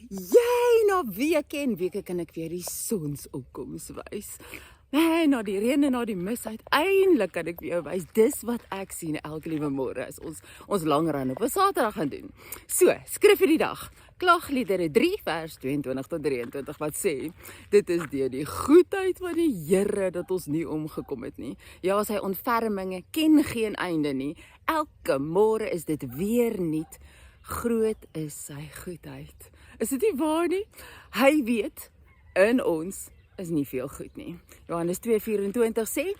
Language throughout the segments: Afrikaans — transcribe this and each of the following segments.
Jy, na weke en weke kan ek weer die sonsopkoms wys. En na die reën en na die mis, uiteindelik kan ek vir jou wys, dis wat ek sien elke liewe môre as ons langran op 'n Saterdag gaan doen. So, skrif vir die dag. Klagliedere 3 vers 22 tot 23 wat sê, dit is deur die goedheid van die Here dat ons nie omgekom het nie. Ja, sy ontferminge ken geen einde nie. Elke môre is dit weer nuut. Groot is sy goedheid. Is dit nie waar nie? Hy weet, in ons is nie veel goed nie. Johannes 2:24 sê,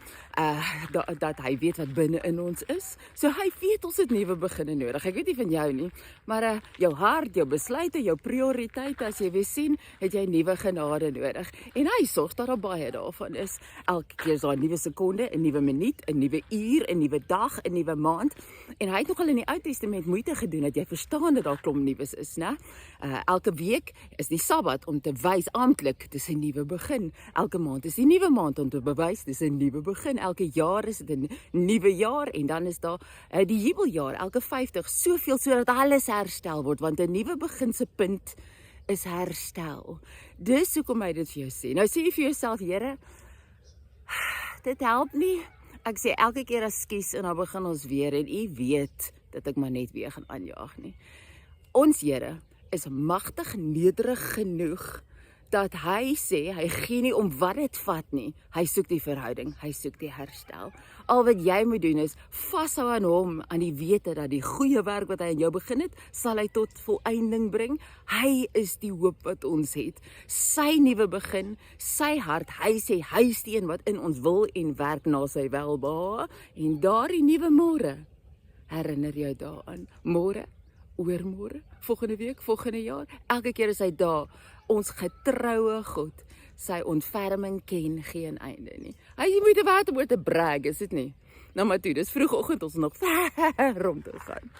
dat hy weet wat binne in ons is. So hy weet ons het nuwe beginne nodig. Ek weet nie van jou nie, maar jou hart, jou besluite, jou prioriteite, as jy weer sien, het jy nuwe genade nodig. En hy sorg dat daar baie daarvan is. Elke keer is daar 'n nuwe sekonde, 'n nuwe minuut, 'n nuwe uur, 'n nuwe dag, 'n nuwe maand. En hy het nogal in die Ou Testament moeite gedoen dat jy verstaan dat daar klomp nuus is, né? Elke week is die Sabbat om te wys amptelik dis 'n nuwe begin. Elke maand is die nuwe maand om te bewys dis 'n nuwe begin. Elke jaar is dit 'n nuwe jaar en dan is daar die jubeljaar, elke 50, soveel sodat alles herstel word, want 'n nuwe begin se punt is herstel. Dis hoekom hy dit vir jou sê. Nou sê jy vir jouself, Here, dit help nie. Ek sê elke keer as skies en dan begin ons weer en u weet dat ek maar net weer gaan aanjaag nie. Ons Here is magtig nederig genoeg dat hy sê, hy gee nie om wat dit vat nie. Hy soek die verhouding, hy soek die herstel. Al wat jy moet doen is, vashou aan hom, aan die wete dat die goeie werk wat hy in jou begin het, sal hy tot volëinding bring. Hy is die hoop wat ons het. Sy nuwe begin, sy hart, hy sê, hy is die een wat in ons wil en werk na sy welbehae. En daardie nuwe môre, herinner jou daaraan. Môre, oormôre, volgende week, volgende jaar, elke keer is hy daar. Ons getroue God, sy ontferming ken geen einde nie. Hy moet wat om oor te brag, is dit nie? Nou maar toe, dis vroegoggend, ons nog ver om te gaan.